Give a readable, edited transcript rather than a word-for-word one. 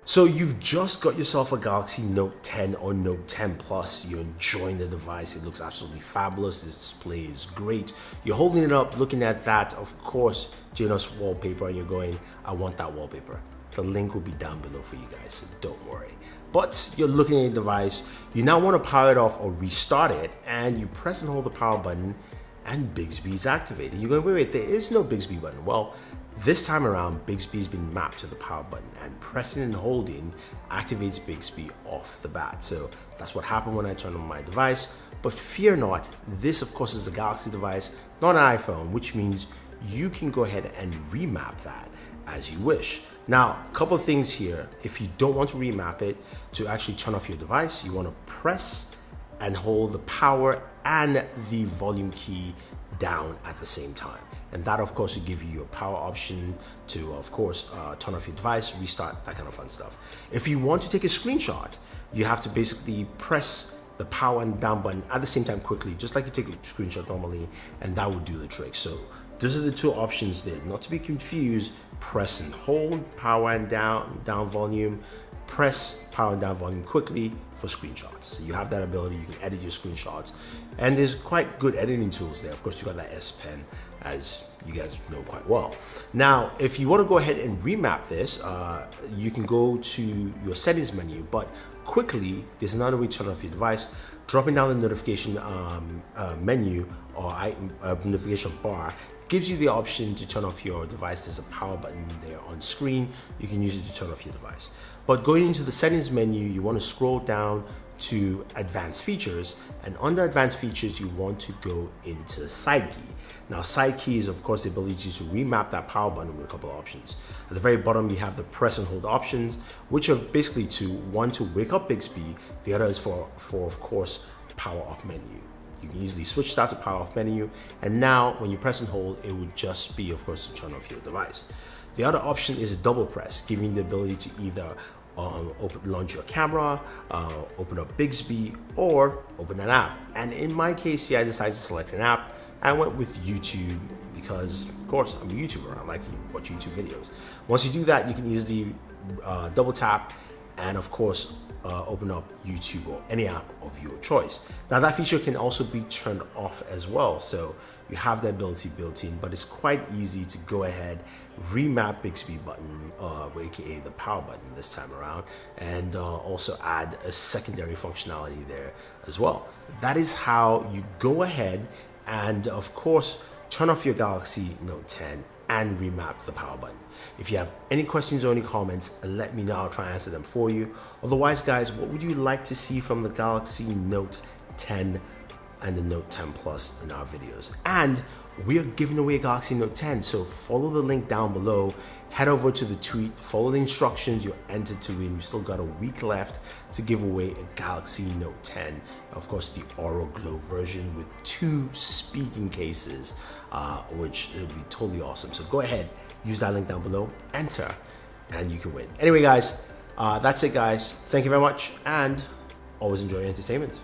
So you've just got yourself a Galaxy Note 10 or Note 10 Plus. You're enjoying the device. It looks absolutely fabulous. The display is great. You're holding it up, looking at that, of course, Janus wallpaper, and you're going, I want that wallpaper. The link will be down below for you guys, so don't worry. But you're looking at the device. You now want to power it off or restart it, and you press and hold the power button, and Bixby is activated. You're going, wait, there is no Bixby button. Well, this time around, Bixby's been mapped to the power button, and pressing and holding activates Bixby off the bat. So that's what happened when I turned on my device. But fear not, this of course is a Galaxy device, not an iPhone, which means you can go ahead and remap that as you wish. Now, a couple of things here. If you don't want to remap it, to actually turn off your device, you want to press and hold the power and the volume key down at the same time. And that of course will give you your power option to of course turn off your device, restart, that kind of fun stuff. If you want to take a screenshot, you have to basically press the power and down button at the same time quickly, just like you take a screenshot normally, and that will do the trick. So those are the two options there. Not to be confused, press and hold, power and down volume, press power and down volume quickly for screenshots. So you have that ability, you can edit your screenshots, and there's quite good editing tools there. Of course, you got that S Pen, as you guys know quite well. Now, if you want to go ahead and remap this, you can go to your settings menu, but quickly, there's another way to turn off your device. Dropping down the notification menu or notification bar gives you the option to turn off your device. There's a power button there on screen. You can use it to turn off your device. But going into the settings menu, you want to scroll down to advanced features, and under advanced features, you want to go into side key. Now, side key is of course the ability to remap that power button with a couple of options. At the very bottom, you have the press and hold options, which are basically one to wake up Bixby, the other is for of course, power off menu. You can easily switch that to power off menu, and now when you press and hold, it would just be of course to turn off your device. The other option is a double press, giving you the ability to either launch your camera, open up Bixby, or open an app. And in my case here, I decided to select an app. I went with YouTube because, of course, I'm a YouTuber. I like to watch YouTube videos. Once you do that, you can easily double tap and, of course, open up YouTube or any app of your choice. Now, that feature can also be turned off as well. So you have the ability built in, but it's quite easy to go ahead, remap Bixby button, aka the power button this time around, and also add a secondary functionality there as well. That is how you go ahead and, of course, turn off your Galaxy Note 10 and remap the power button. If you have any questions or any comments, let me know. I'll try and answer them for you. Otherwise, guys, what would you like to see from the Galaxy Note 10 and the Note 10 Plus in our videos? And we are giving away a Galaxy Note 10, so follow the link down below. Head over to the tweet, follow the instructions, you're entered to win. You still got a week left to give away a Galaxy Note 10. Of course, the Aura Glow version with 2 speaking cases, which would be totally awesome. So go ahead, use that link down below, enter, and you can win. Anyway, guys, that's it, guys. Thank you very much, and always enjoy your entertainment.